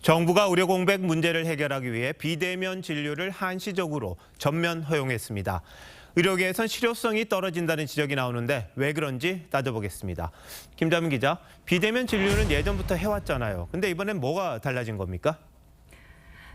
정부가 의료 공백 문제를 해결하기 위해 비대면 진료를 한시적으로 전면 허용했습니다. 의료계에선 실효성이 떨어진다는 지적이 나오는데 왜 그런지 따져보겠습니다. 김자민 기자, 비대면 진료는 예전부터 해왔잖아요. 근데 이번엔 뭐가 달라진 겁니까?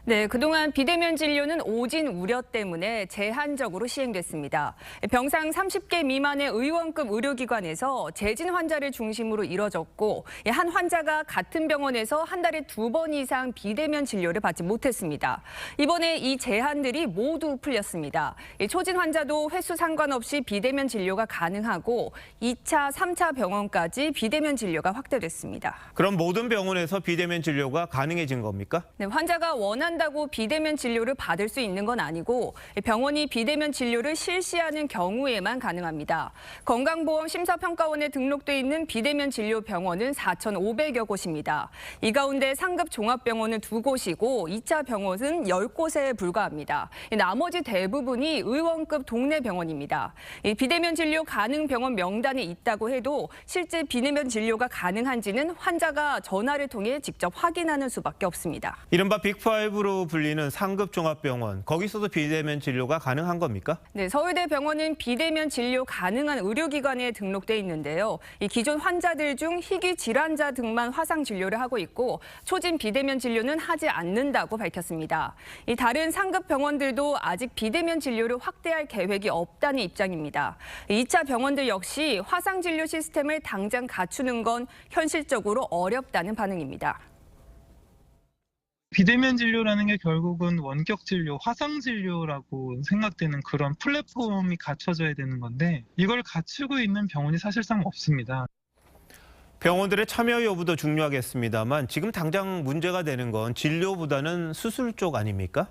네, 그동안 비대면 진료는 오진 우려 때문에 제한적으로 시행됐습니다. 병상 30개 미만의 의원급 의료기관에서 재진 환자를 중심으로 이뤄졌고, 한 환자가 같은 병원에서 한 달에 2번 이상 비대면 진료를 받지 못했습니다. 이번에 이 제한들이 모두 풀렸습니다. 초진 환자도 횟수 상관없이 비대면 진료가 가능하고 2차, 3차 병원까지 비대면 진료가 확대됐습니다. 그럼 모든 병원에서 비대면 진료가 가능해진 겁니까? 네, 환자가 원한다고 비대면 진료를 받을 수 있는 건 아니고 병원이 비대면 진료를 실시하는 경우에만 가능합니다. 건강보험 심사평가원에 등록돼 있는 비대면 진료 병원은 4,500여 곳입니다. 이 가운데 상급 종합병원은 2곳이고 2차 병원은 10곳에 불과합니다. 나머지 대부분이 의원급 동네 병원입니다. 비대면 진료 가능 병원 명단에 있다고 해도 실제 비대면 진료가 가능한지는 환자가 전화를 통해 직접 확인하는 수밖에 없습니다. 이른바 빅5로 불리는 상급 종합병원, 거기서도 비대면 진료가 가능한 겁니까? 네, 서울대병원은 비대면 진료 가능한 의료기관에 등록돼 있는데요. 이 기존 환자들 중 희귀 질환자 등만 화상 진료를 하고 있고 초진 비대면 진료는 하지 않는다고 밝혔습니다. 이 다른 상급 병원들도 아직 비대면 진료를 확대할 계획이 없다는 입장입니다. 2차 병원들 역시 화상 진료 시스템을 당장 갖추는 건 현실적으로 어렵다는 반응입니다. 비대면 진료라는 게 결국은 원격 진료, 화상 진료라고 생각되는 그런 플랫폼이 갖춰져야 되는 건데 이걸 갖추고 있는 병원이 사실상 없습니다. 병원들의 참여 여부도 중요하겠습니다만 지금 당장 문제가 되는 건 진료보다는 수술 쪽 아닙니까?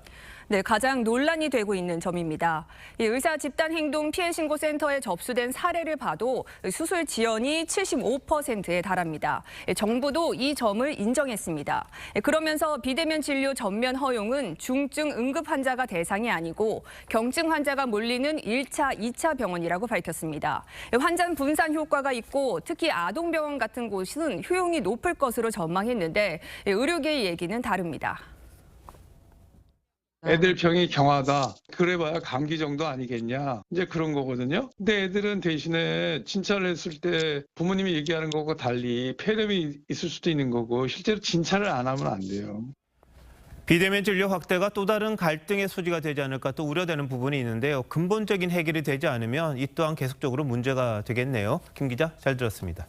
네, 가장 논란이 되고 있는 점입니다. 의사 집단행동 피해신고센터에 접수된 사례를 봐도 수술 지연이 75%에 달합니다. 정부도 이 점을 인정했습니다. 그러면서 비대면 진료 전면 허용은 중증 응급 환자가 대상이 아니고 경증 환자가 몰리는 1차, 2차 병원이라고 밝혔습니다. 환자 분산 효과가 있고 특히 아동병원 같은 곳은 효용이 높을 것으로 전망했는데 의료계의 얘기는 다릅니다. 애들 병이 경하다. 그래봐야 감기 정도 아니겠냐. 이제 그런 거거든요. 근데 애들은 대신에 진찰을 했을 때 부모님이 얘기하는 거하고 달리 폐렴이 있을 수도 있는 거고 실제로 진찰을 안 하면 안 돼요. 비대면 진료 확대가 또 다른 갈등의 소지가 되지 않을까 또 우려되는 부분이 있는데요. 근본적인 해결이 되지 않으면 이 또한 계속적으로 문제가 되겠네요. 김 기자, 잘 들었습니다.